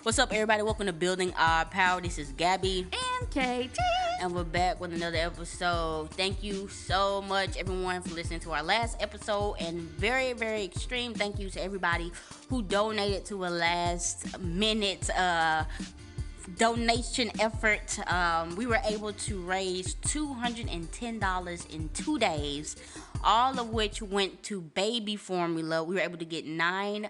What's up, everybody? Welcome to Building Our Power. This is Gabby. And KT. And we're back with another episode. Thank you so much, everyone, for listening to our last episode. And very, very extreme thank you to everybody who donated to a last minute donation effort. We were able to raise $210 in 2 days, all of which went to baby formula. We were able to get 9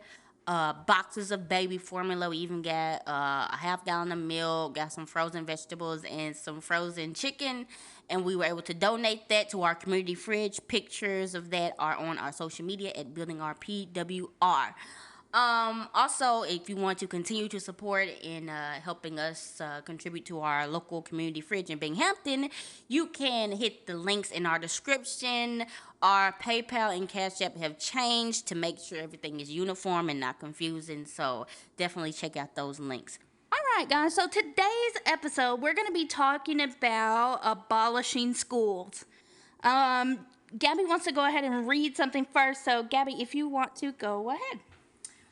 boxes of baby formula. We even got a half gallon of milk, got some frozen vegetables, and some frozen chicken. And we were able to donate that to our community fridge. Pictures of that are on our social media at Building Our PWR. Also, if you want to continue to support in helping us contribute to our local community fridge in Binghamton, you can hit the links in our description. Our PayPal and Cash App have changed to make sure everything is uniform and not confusing, so definitely check out those links. All right, guys, so today's episode, we're going to be talking about abolishing schools. Gabby wants to go ahead and read something first, so Gabby, if you want to, go ahead.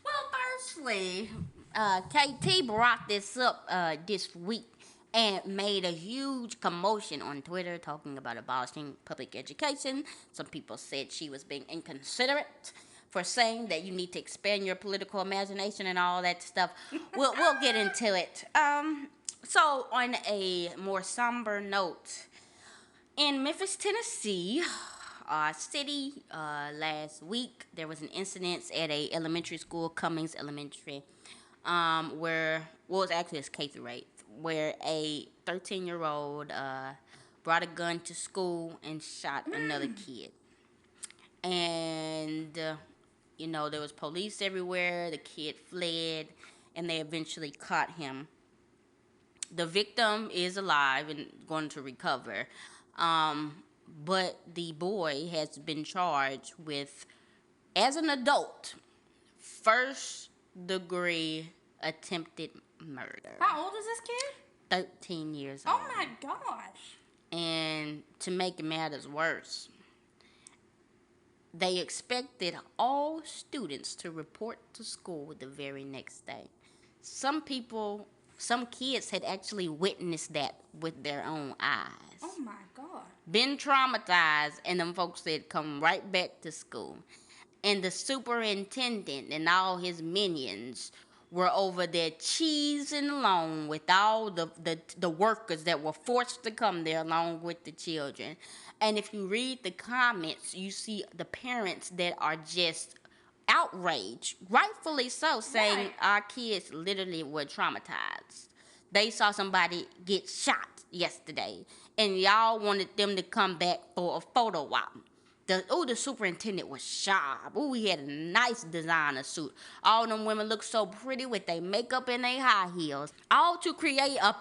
Well, firstly, KT brought this up this week and made a huge commotion on Twitter talking about abolishing public education. Some people said she was being inconsiderate for saying that you need to expand your political imagination and all that stuff. We'll get into it. So, on a more somber note, in Memphis, Tennessee, our city, last week, there was an incident at a elementary school, Cummings Elementary, it's K through 8, where a 13-year-old brought a gun to school and shot another kid. And, there was police everywhere. The kid fled, and they eventually caught him. The victim is alive and going to recover. But the boy has been charged with, as an adult, first-degree attempted murder. How old is this kid? 13 years old. Oh, my gosh. And to make matters worse, they expected all students to report to school the very next day. Some kids had actually witnessed that with their own eyes. Oh, my God. Been traumatized, and them folks said come right back to school. And the superintendent and all his minions were over there cheesing along with all the workers that were forced to come there along with the children. And if you read the comments, you see the parents that are just outraged, rightfully so, saying our kids literally were traumatized. They saw somebody get shot yesterday, and y'all wanted them to come back for a photo op. The superintendent was sharp. He had a nice designer suit. All them women looked so pretty with their makeup and their high heels, all to create a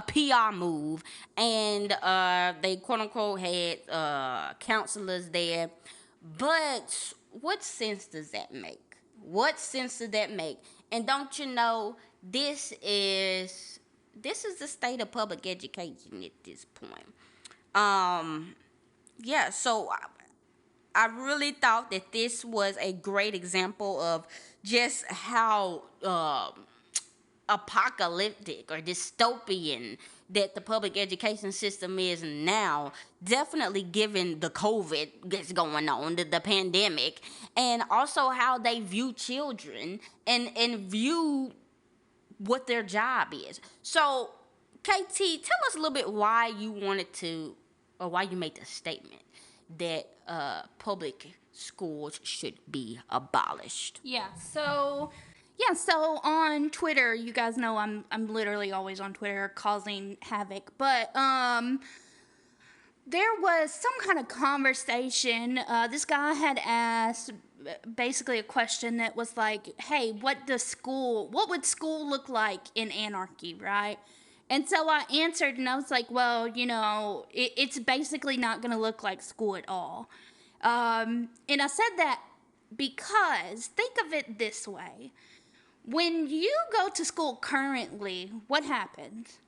PR move. And they quote-unquote had counselors there. But what sense does that make? What sense does that make? And don't you know, this is the state of public education at this point. So I really thought that this was a great example of just how apocalyptic or dystopian that the public education system is now, definitely given the COVID that's going on, the pandemic, and also how they view children and view what their job is. So, KT, tell us a little bit why you made the statement that public schools should be abolished. So on Twitter, you guys know I'm literally always on Twitter causing havoc, but there was some kind of conversation. This guy had asked basically a question that was like, hey, what would school look like in anarchy, right? And so I answered, and I was like, well, it's basically not going to look like school at all. And I said that because, think of it this way. When you go to school currently, what happens?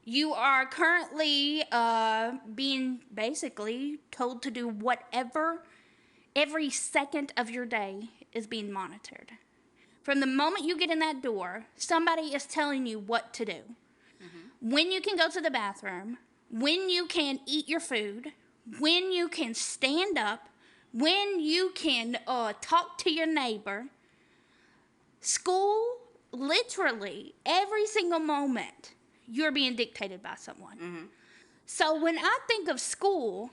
You are currently being basically told to do whatever. Every second of your day is being monitored. From the moment you get in that door, somebody is telling you what to do. When you can go to the bathroom, when you can eat your food, when you can stand up, when you can talk to your neighbor. School, literally, every single moment, you're being dictated by someone. So when I think of school,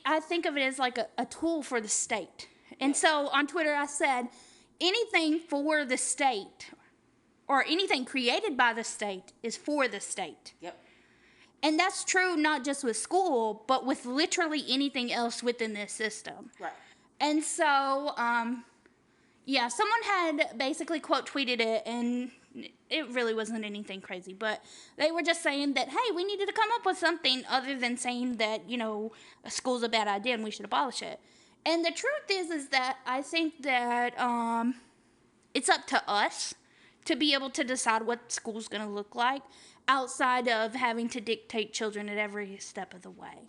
I think of it as like a tool for the state. And so on Twitter, I said, anything for the state or anything created by the state is for the state. Yep. And that's true not just with school, but with literally anything else within this system. Right. And so, yeah, someone had basically quote tweeted it, and it really wasn't anything crazy, but they were just saying that, hey, we needed to come up with something other than saying that, you know, a school's a bad idea and we should abolish it. And the truth is that I think that it's up to us to be able to decide what school's going to look like outside of having to dictate children at every step of the way.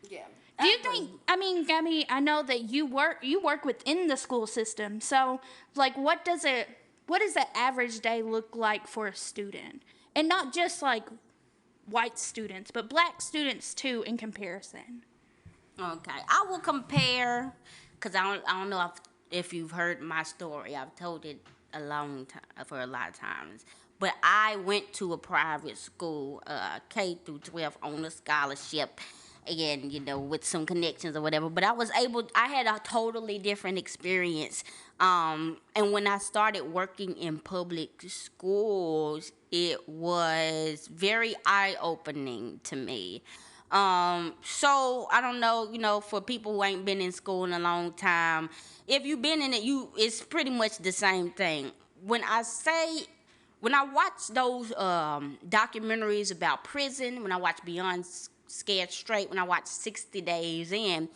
Yeah. Do you think, I mean, Gabby, I know that you work within the school system. So, like, what does the average day look like for a student? And not just, like, white students, but black students, too, in comparison. Okay. I will compare, because I don't know if you've heard my story. I've told it a long time, for a lot of times. But I went to a private school, K through 12, on a scholarship. And, you know, with some connections or whatever. But I had a totally different experience. And when I started working in public schools, it was very eye-opening to me. So I don't know, you know, for people who ain't been in school in a long time, if you've been in it, it's pretty much the same thing. When I watch those documentaries about prison, when I watch Beyond Scared Straight, when I watch 60 Days In,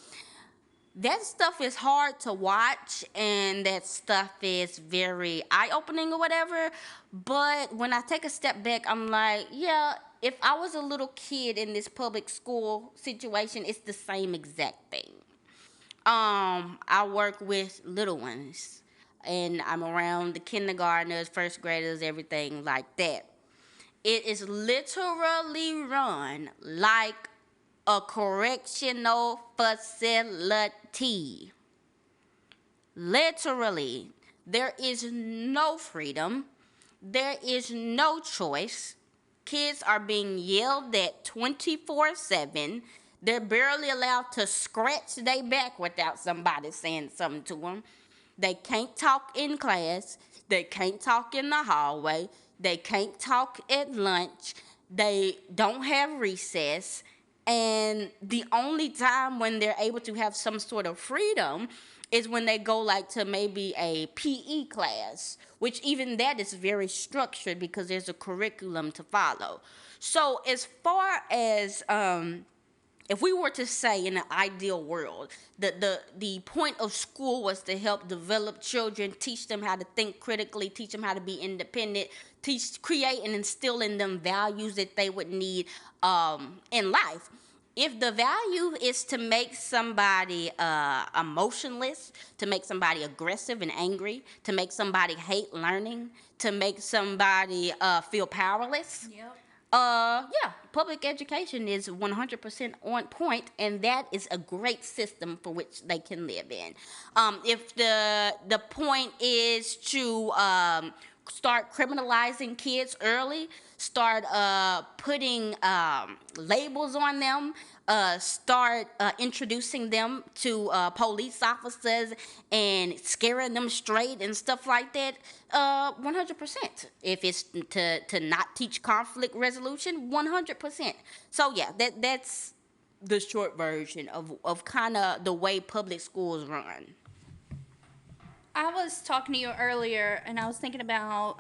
that stuff is hard to watch and that stuff is very eye-opening or whatever. But when I take a step back, I'm like, yeah, if I was a little kid in this public school situation, it's the same exact thing. I work with little ones and I'm around the kindergartners, first graders, everything like that. It is literally run like a correctional facility. Literally. There is no freedom. There is no choice. Kids are being yelled at 24/7. They're barely allowed to scratch their back without somebody saying something to them. They can't talk in class. They can't talk in the hallway. They can't talk at lunch. They don't have recess. And the only time when they're able to have some sort of freedom is when they go like to maybe a PE class, which even that is very structured because there's a curriculum to follow. So as far as if we were to say in an ideal world, the point of school was to help develop children, teach them how to think critically, teach them how to be independent, create and instill in them values that they would need in life. If the value is to make somebody emotionless, to make somebody aggressive and angry, to make somebody hate learning, to make somebody feel powerless, yeah, public education is 100% on point, and that is a great system for which they can live in. If the point is to start criminalizing kids early, start putting labels on them, start introducing them to police officers and scaring them straight and stuff like that, 100%. If it's to not teach conflict resolution, 100%. So yeah, that's the short version of kind of the way public schools run. I was talking to you earlier, and I was thinking about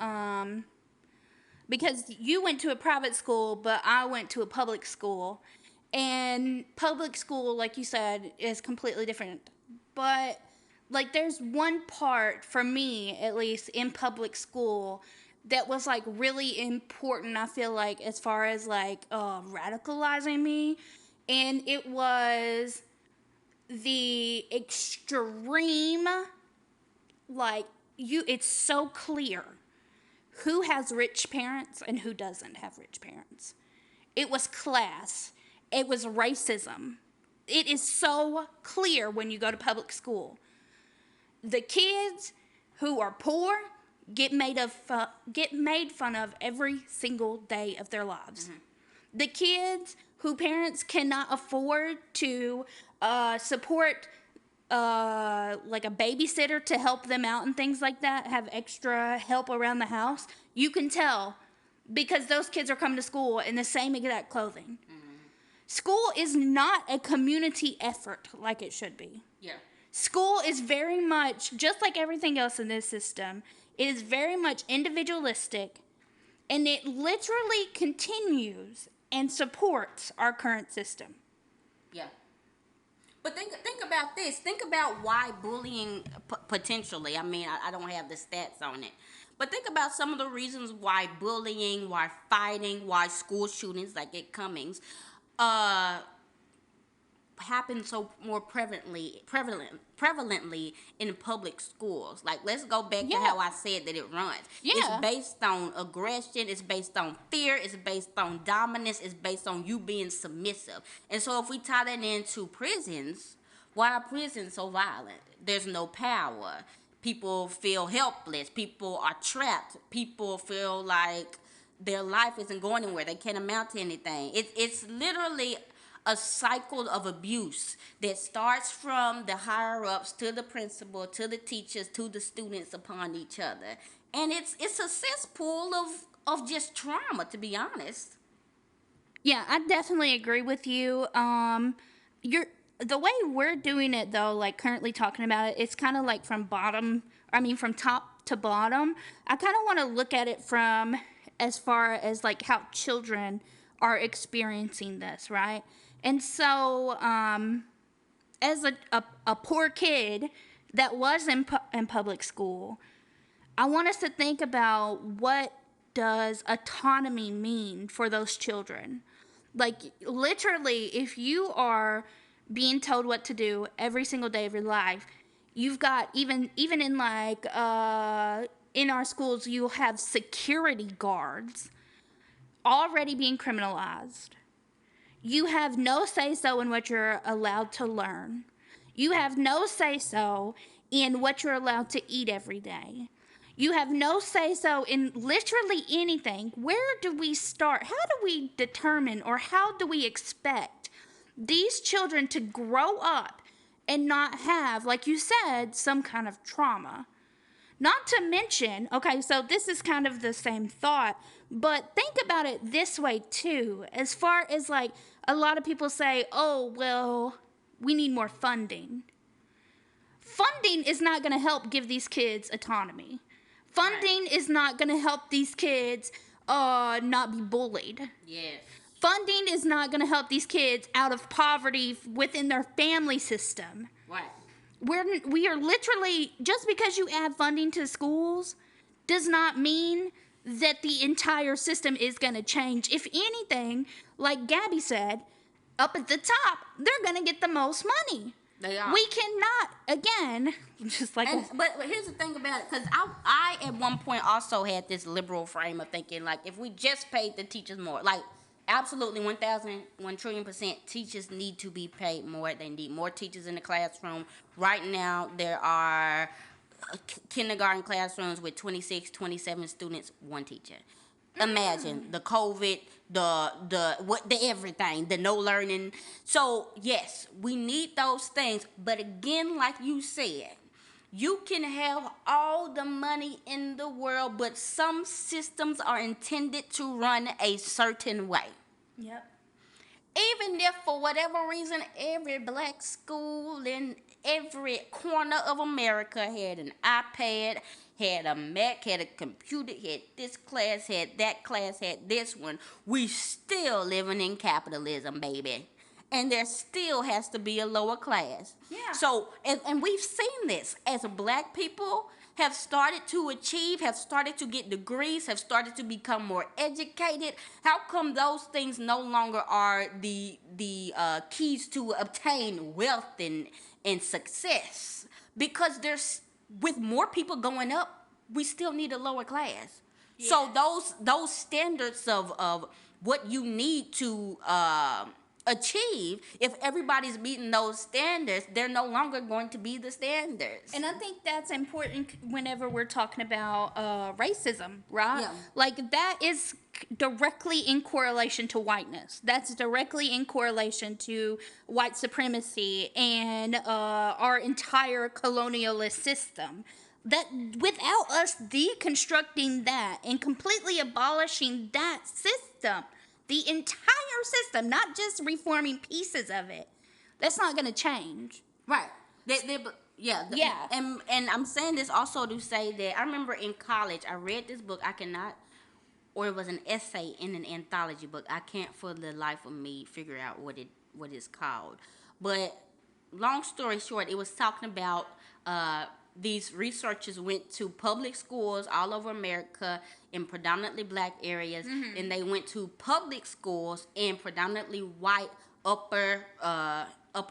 because you went to a private school, but I went to a public school. And public school, like you said, is completely different. But, like, there's one part, for me at least, in public school that was, like, really important, I feel like, as far as, like, radicalizing me. And it was the extreme, like, it's so clear who has rich parents and who doesn't have rich parents. It was class. It was racism. It is so clear when you go to public school. The kids who are poor get made fun of every single day of their lives. Mm-hmm. The kids who parents cannot afford to support like a babysitter to help them out and things like that, have extra help around the house, you can tell because those kids are coming to school in the same exact clothing. Mm-hmm. School is not a community effort like it should be. Yeah. School is very much, just like everything else in this system, it is very much individualistic, and it literally continues and supports our current system. Yeah. But think about this. Think about why bullying potentially. I mean, I don't have the stats on it. But think about some of the reasons why bullying, why fighting, why school shootings like at Cummings happen so more prevalently in public schools. Like, let's go back to how I said that it runs. Yeah. It's based on aggression, it's based on fear, it's based on dominance, it's based on you being submissive. And so if we tie that into prisons, why are prisons so violent? There's no power. People feel helpless. People are trapped. People feel like their life isn't going anywhere. They can't amount to anything. It's literally a cycle of abuse that starts from the higher ups to the principal, to the teachers, to the students upon each other. And it's a cesspool of just trauma, to be honest. Yeah, I definitely agree with you. The way we're doing it though, like currently talking about it, it's kind of like from top to bottom. I kind of want to look at it from as far as like how children are experiencing this, right? And so, as a poor kid that was in public school, I want us to think about what does autonomy mean for those children. Like, literally, if you are being told what to do every single day of your life, you've got, even in like, in our schools, you'll have security guards already being criminalized. You have no say-so in what you're allowed to learn. You have no say-so in what you're allowed to eat every day. You have no say-so in literally anything. Where do we start? How do we determine, or how do we expect these children to grow up and not have, like you said, some kind of trauma? Not to mention, okay, so this is kind of the same thought, but think about it this way too. As far as like a lot of people say, oh, well, we need more funding. Funding is not going to help give these kids autonomy. Funding is not going to help these kids not be bullied. Yes. Funding is not going to help these kids out of poverty within their family system. Right. We are literally, just because you add funding to schools does not mean that the entire system is going to change. If anything, like Gabby said, up at the top, they're going to get the most money. They are. We cannot, again, just like... But here's the thing about it, because I at one point also had this liberal frame of thinking, like, if we just paid the teachers more, like, absolutely 1 trillion%, teachers need to be paid more. They need more teachers in the classroom. Right now, there are kindergarten classrooms with 26, 27 students, one teacher. Imagine the COVID, the everything, the no learning. So yes, we need those things. But again, like you said, you can have all the money in the world, but some systems are intended to run a certain way. Yep. Even if for whatever reason every black school in every corner of America had an iPad, had a Mac, had a computer, had this class, had that class, had this one, we still living in capitalism, baby. And there still has to be a lower class. Yeah. So, and we've seen this as black people have started to achieve, have started to get degrees, have started to become more educated. How come those things no longer are the keys to obtain wealth and success? Because with more people going up, we still need a lower class. Yes. So those standards of what you need to achieve, if everybody's meeting those standards, they're no longer going to be the standards. And I think that's important whenever we're talking about racism, right? Yeah. Like, that is directly in correlation to whiteness. That's directly in correlation to white supremacy and our entire colonialist system. That without us deconstructing that and completely abolishing that system, the entire system, not just reforming pieces of it, that's not going to change. Right. Yeah. And I'm saying this also to say that I remember in college I read this book. Or it was an essay in an anthology book. I can't for the life of me figure out what it's called. But long story short, it was talking about these researchers went to public schools all over America in predominantly black areas, and they went to public schools in predominantly white upper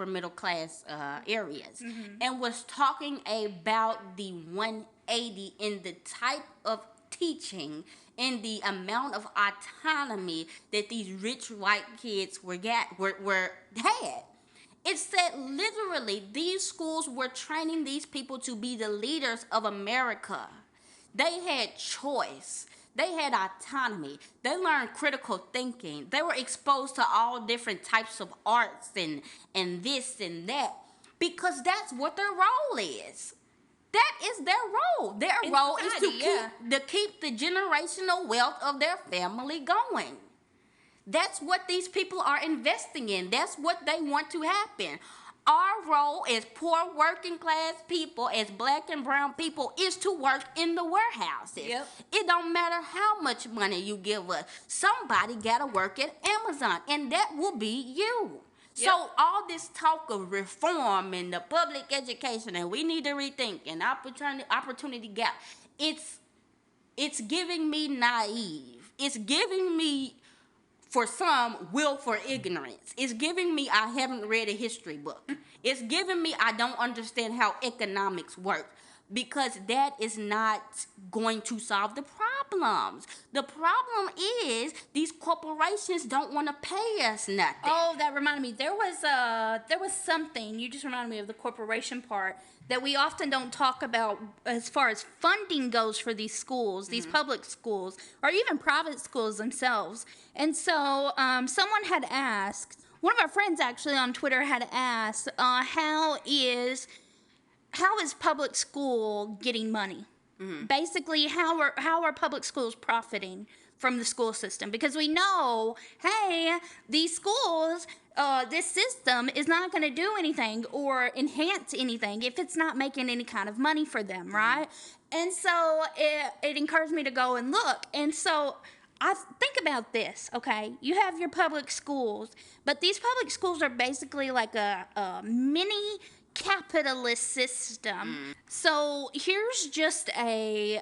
middle class areas, and was talking about the 180 in the type of teaching and the amount of autonomy that these rich white kids had. It said literally these schools were training these people to be the leaders of America. They had choice. They had autonomy. They learned critical thinking. They were exposed to all different types of arts and this and that, because that's what their role is. That is their role. Their role is to keep the generational wealth of their family going. That's what these people are investing in. That's what they want to happen. Our role as poor working class people, as black and brown people, is to work in the warehouses. Yep. It don't matter how much money you give us. Somebody got to work at Amazon, and that will be you. Yep. So all this talk of reform and the public education, and we need to rethink, and opportunity gap, it's giving me naive. It's giving me, for some, willful ignorance. It's giving me I haven't read a history book. It's giving me I don't understand how economics work, because that is not going to solve the problems. The problem is these corporations don't want to pay us nothing. Oh, that reminded me. There was something, you just reminded me of the corporation part, that we often don't talk about as far as funding goes for these schools, these public schools, or even private schools themselves. And so someone had asked, one of our friends actually on Twitter had asked, how is public school getting money? Basically, how are public schools profiting from the school system? Because we know, hey, these schools, this system is not going to do anything or enhance anything if it's not making any kind of money for them, right? And so it encouraged me to go and look. And so I think about this, okay? You have your public schools, but these public schools are basically like a mini capitalist system. So here's just a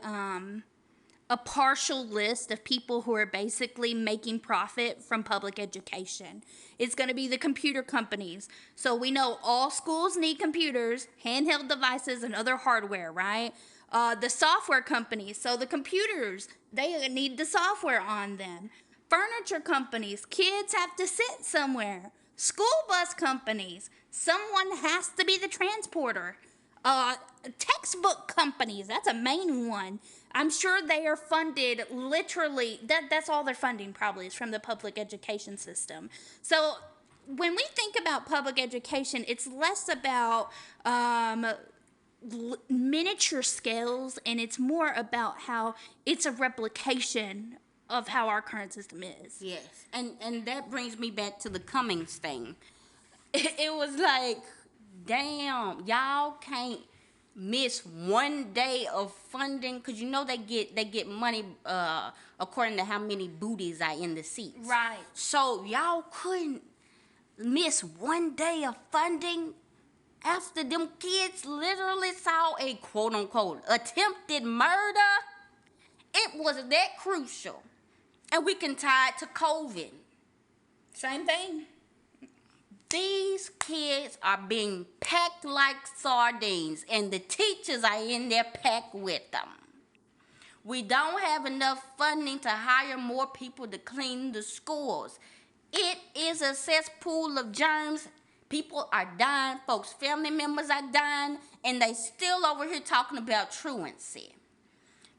partial list of people who are basically making profit from public education. It's going to be the computer companies. So we know all schools need computers, handheld devices, and other hardware, right? The software companies, so the computers, they need the software on them. Furniture companies, kids have to sit somewhere. School bus companies, someone has to be the transporter. Textbook companies, that's a main one. I'm sure they are funded literally, that's all their funding probably is from the public education system. So when we think about public education, it's less about miniature scales, and it's more about how it's a replication of how our current system is. Yes, and that brings me back to the Cummings thing. It was like, damn, y'all can't miss one day of funding, because you know they get money according to how many booties are in the seats. Right. So y'all couldn't miss one day of funding after them kids literally saw a quote-unquote attempted murder. It was that crucial. And we can tie it to COVID. Same thing. These kids are being packed like sardines, and the teachers are in there packed with them. We don't have enough funding to hire more people to clean the schools. It is a cesspool of germs. People are dying, folks' family members are dying, and they still over here talking about truancy.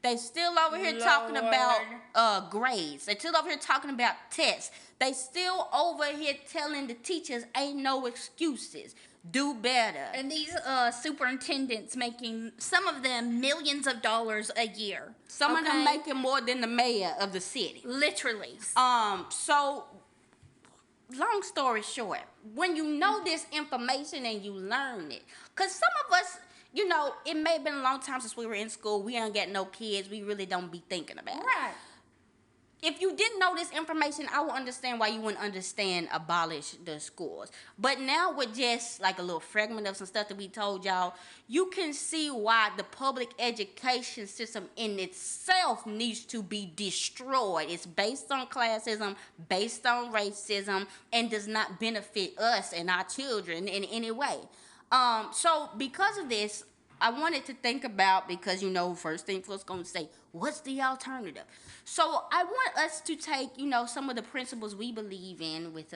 They still over here talking about grades. They still over here talking about tests. They still over here telling the teachers ain't no excuses. Do better. And these superintendents making, some of them, millions of dollars a year. Some of them making more than the mayor of the city. Literally. So long story short, when you know this information and you learn it, because some of us, you know, it may have been a long time since we were in school. We ain't got no kids. We really don't be thinking about it. Right. If you didn't know this information, I would understand why you wouldn't understand abolish the schools. But now with just like a little fragment of some stuff that we told y'all, you can see why the public education system in itself needs to be destroyed. It's based on classism, based on racism, and does not benefit us and our children in any way. So because of this, I wanted to think about, because you know, first thing first going to say, what's the alternative? So I want us to take, you know, some of the principles we believe in with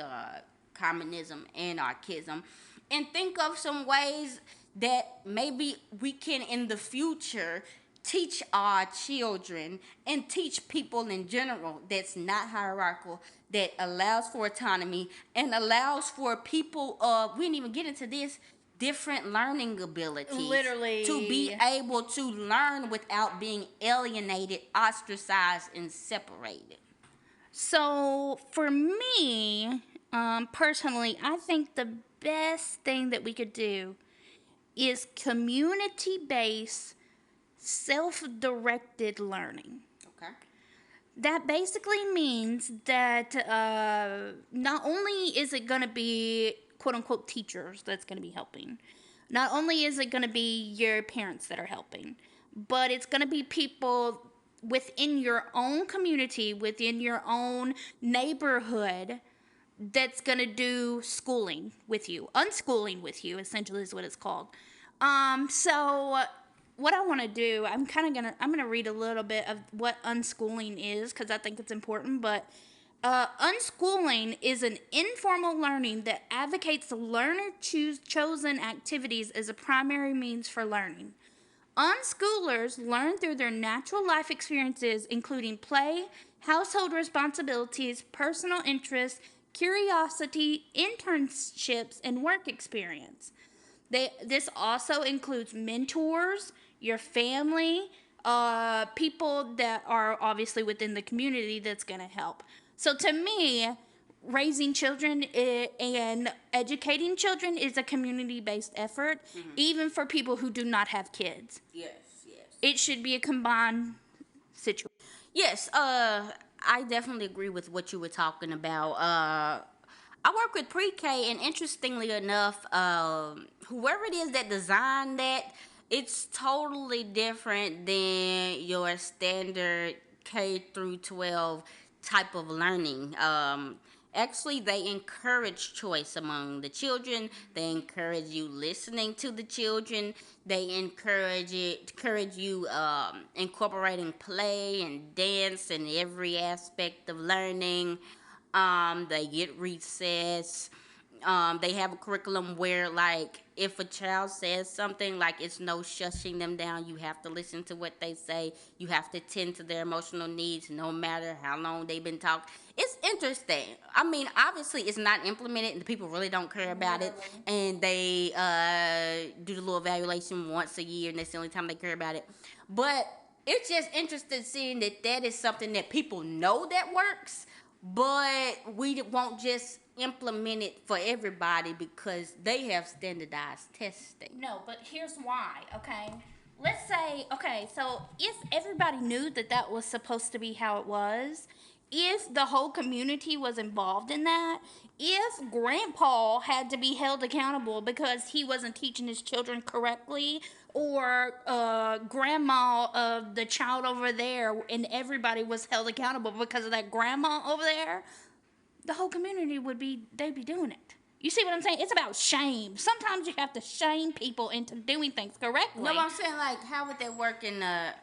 communism and anarchism, and think of some ways that maybe we can in the future teach our children and teach people in general that's not hierarchical, that allows for autonomy and allows for people, we didn't even get into this, different learning abilities. Literally. To be able to learn without being alienated, ostracized, and separated. So for me, personally, I think the best thing that we could do is community-based, self-directed learning. Okay. That basically means that not only is it going to be quote-unquote teachers that's going to be helping, not only is it going to be your parents that are helping, but it's going to be people within your own community, within your own neighborhood, that's going to do schooling with you, unschooling with you, essentially is what it's called. So what I want to do, I'm gonna read a little bit of what unschooling is, because I think it's important. But unschooling is an informal learning that advocates the learner choose chosen activities as a primary means for learning. Unschoolers learn through their natural life experiences, including play, household responsibilities, personal interests, curiosity, internships, and work experience. This also includes mentors, your family, people that are obviously within the community that's going to help. So to me, raising children and educating children is a community-based effort, even for people who do not have kids. Yes, yes. It should be a combined situation. Yes, I definitely agree with what you were talking about. I work with pre-K, and interestingly enough, whoever it is that designed that, it's totally different than your standard K through 12 type of learning. Actually, they encourage choice among the children. They encourage you listening to the children. They encourage you incorporating play and dance in every aspect of learning. They get recess. They have a curriculum where, like, if a child says something, like, it's no shushing them down. You have to listen to what they say. You have to tend to their emotional needs, no matter how long they've been talking. It's interesting. I mean, obviously, it's not implemented, and the people really don't care about it. And they do the little evaluation once a year, and that's the only time they care about it. But it's just interesting seeing that is something that people know that works, but we won't just implement it for everybody because they have standardized testing. No, but here's why, okay? Let's say, okay, so if everybody knew that was supposed to be how it was, if the whole community was involved in that, if Grandpa had to be held accountable because he wasn't teaching his children correctly, or grandma of the child over there, and everybody was held accountable because of that grandma over there, the whole community they'd be doing it. You see what I'm saying? It's about shame. Sometimes you have to shame people into doing things correctly. No, I'm saying, like, how would that work in a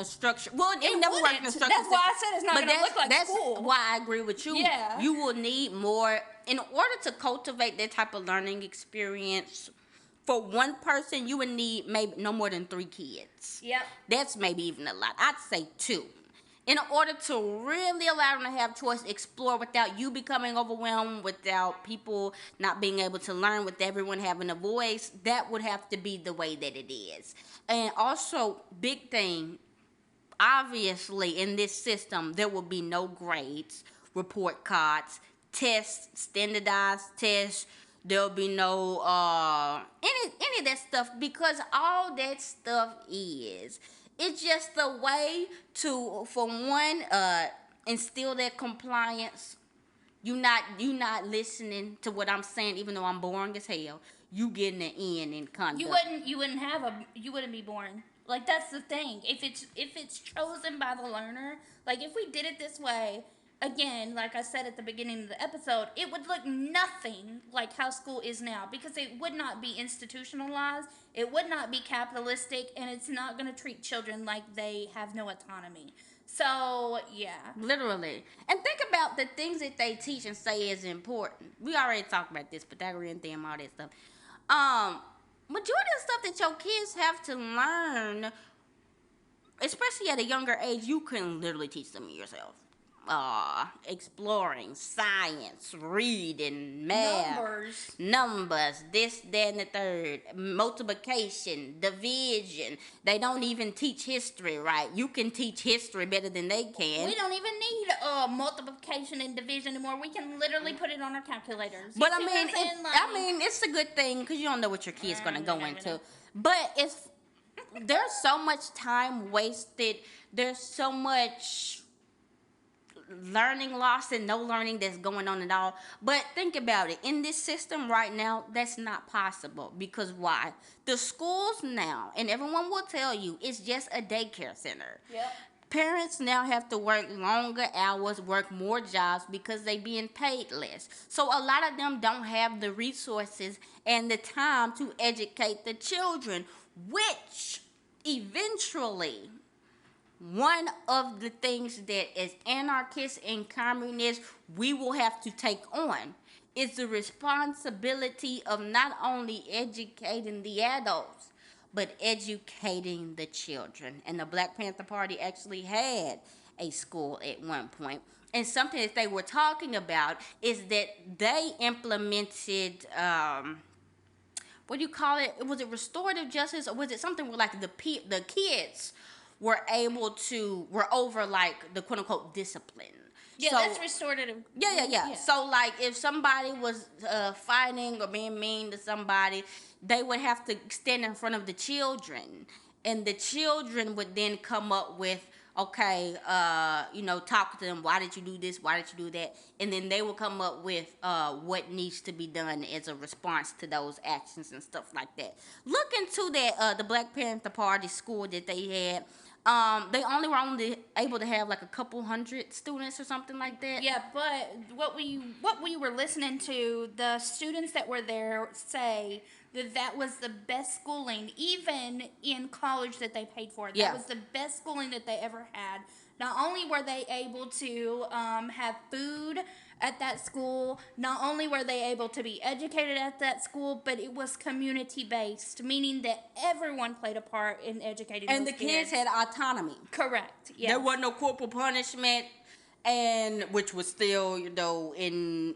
structure? Well, it It never worked in a wouldn't. structure. That's why I said it's not But going to look like that's school. why I agree with you. Yeah. You will need more in order to cultivate that type of learning experience. For one person, you would need maybe no more than 3 kids. Yep. That's maybe even a lot. I'd say 2. In order to really allow them to have choice, explore without you becoming overwhelmed, without people not being able to learn, with everyone having a voice, that would have to be the way that it is. And also, big thing, obviously in this system, there will be no grades, report cards, tests, standardized tests. There'll be no any of that stuff, because all that stuff is, it's just a way to, for one, instill that compliance. You not listening to what I'm saying, even though I'm boring as hell. You getting an in conduct. You wouldn't be born. Like, that's the thing. If it's chosen by the learner, like if we did it this way, again, like I said at the beginning of the episode, it would look nothing like how school is now, because it would not be institutionalized, it would not be capitalistic, and it's not going to treat children like they have no autonomy. So, yeah. Literally. And think about the things that they teach and say is important. We already talked about this, Pythagorean theorem, all that stuff. Majority of stuff that your kids have to learn, especially at a younger age, you can literally teach them yourself. Exploring, science, reading, math, numbers, this, that, and the third, multiplication, division. They don't even teach history, right? You can teach history better than they can. We don't even need multiplication and division anymore. We can literally put it on our calculators. But I mean, it's a good thing, because you don't know what your kid's gonna go into. But there's so much time wasted. There's so much learning loss and no learning that's going on at all. But think about it. In this system right now, that's not possible. Because why? The schools now, and everyone will tell you, it's just a daycare center. Yep. Parents now have to work longer hours, work more jobs, because they being paid less. So a lot of them don't have the resources and the time to educate the children, which eventually, one of the things that as anarchists and communists we will have to take on is the responsibility of not only educating the adults, but educating the children. And the Black Panther Party actually had a school at one point. And something that they were talking about is that they implemented, what do you call it? Was it restorative justice, or was it something where, like, the kids were over, like, the quote unquote discipline? Yeah, so, that's restorative. Yeah. So, like, if somebody was fighting or being mean to somebody, they would have to stand in front of the children, and the children would then come up with, okay, talk to them. Why did you do this? Why did you do that? And then they will come up with what needs to be done as a response to those actions and stuff like that. Look into that, the Black Panther Party school that they had. They only were able to have like a couple hundred students or something like that. Yeah, but what we were listening to, the students that were there say that was the best schooling, even in college, that they paid for. That was the best schooling that they ever had. Not only were they able to have food at that school, not only were they able to be educated at that school, but it was community-based, meaning that everyone played a part in educating and those the kids had autonomy. Correct, yes. There wasn't no corporal punishment, and which was still, in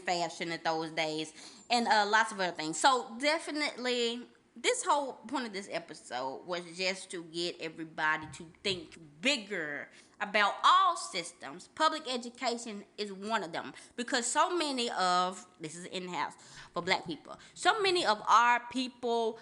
fashion at those days, and lots of other things. So definitely, this whole point of this episode was just to get everybody to think bigger about all systems. Public education is one of them, because so many of, this is in-house for Black people, so many of our people,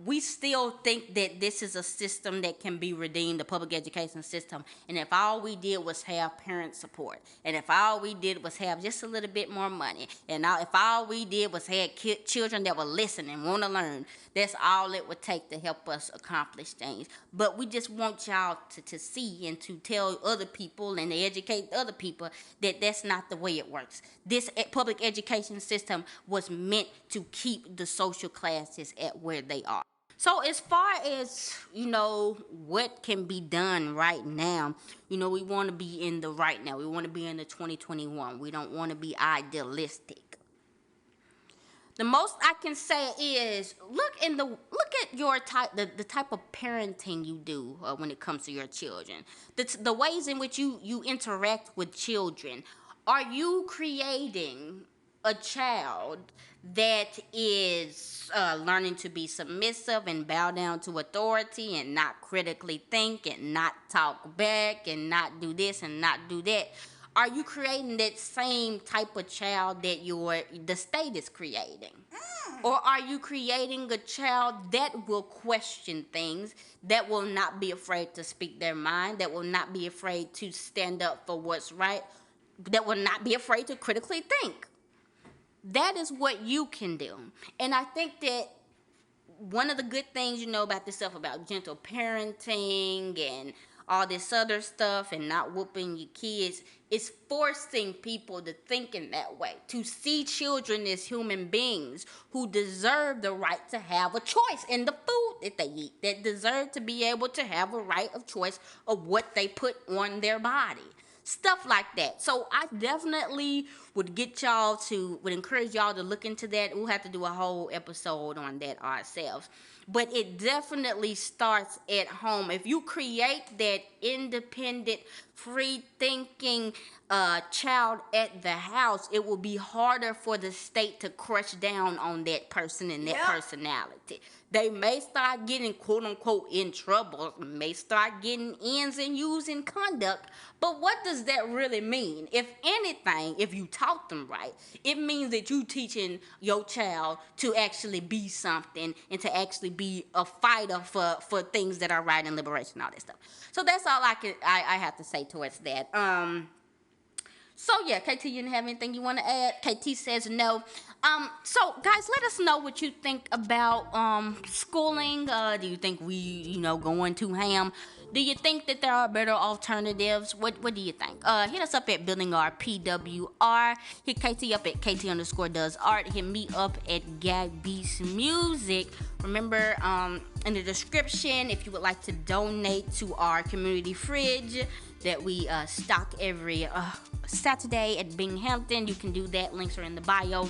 we still think that this is a system that can be redeemed, the public education system. And if all we did was have parent support, and if all we did was have just a little bit more money, and if all we did was have children that will listen and want to learn, that's all it would take to help us accomplish things. But we just want y'all to see and to tell other people and to educate other people that that's not the way it works. This public education system was meant to keep the social classes at where they are. So as far as, what can be done right now, we want to be in the right now. We want to be in the 2021. We don't want to be idealistic. The most I can say is look at your type, the type of parenting you do when it comes to your children, the ways in which you interact with children. Are you creating a child that is learning to be submissive and bow down to authority and not critically think and not talk back and not do this and not do that? Are you creating that same type of child that the state is creating? Or are you creating a child that will question things, that will not be afraid to speak their mind, that will not be afraid to stand up for what's right, that will not be afraid to critically think? That is what you can do. And I think that one of the good things about this stuff about gentle parenting and all this other stuff and not whooping your kids is forcing people to think in that way, to see children as human beings who deserve the right to have a choice in the food that they eat, that deserve to be able to have a right of choice of what they put on their body. Stuff like that. So I definitely would encourage y'all to look into that. We'll have to do a whole episode on that ourselves. But it definitely starts at home. If you create that independent, free-thinking child at the house, it will be harder for the state to crush down on that person and that personality. They may start getting, quote-unquote, in trouble, may start getting ins and U's in conduct, but what does that really mean? If anything, if you taught them right, it means that you teaching your child to actually be something and to actually be a fighter for things that are right and liberation and all that stuff. So that's all I have to say towards that. So yeah, KT, you didn't have anything you want to add? KT says no. So guys, let us know what you think about schooling. Do you think we, going too ham? Do you think that there are better alternatives? What do you think? Hit us up at Building Our PWR. Hit KT up at KT_does_art. Hit me up at Gag Beats Music. Remember, in the description, if you would like to donate to our community fridge that we stock every Saturday at Binghamton, you can do that. Links are in the bio.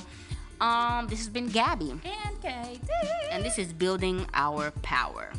This has been Gabby. And KT. And this is Building Our Power.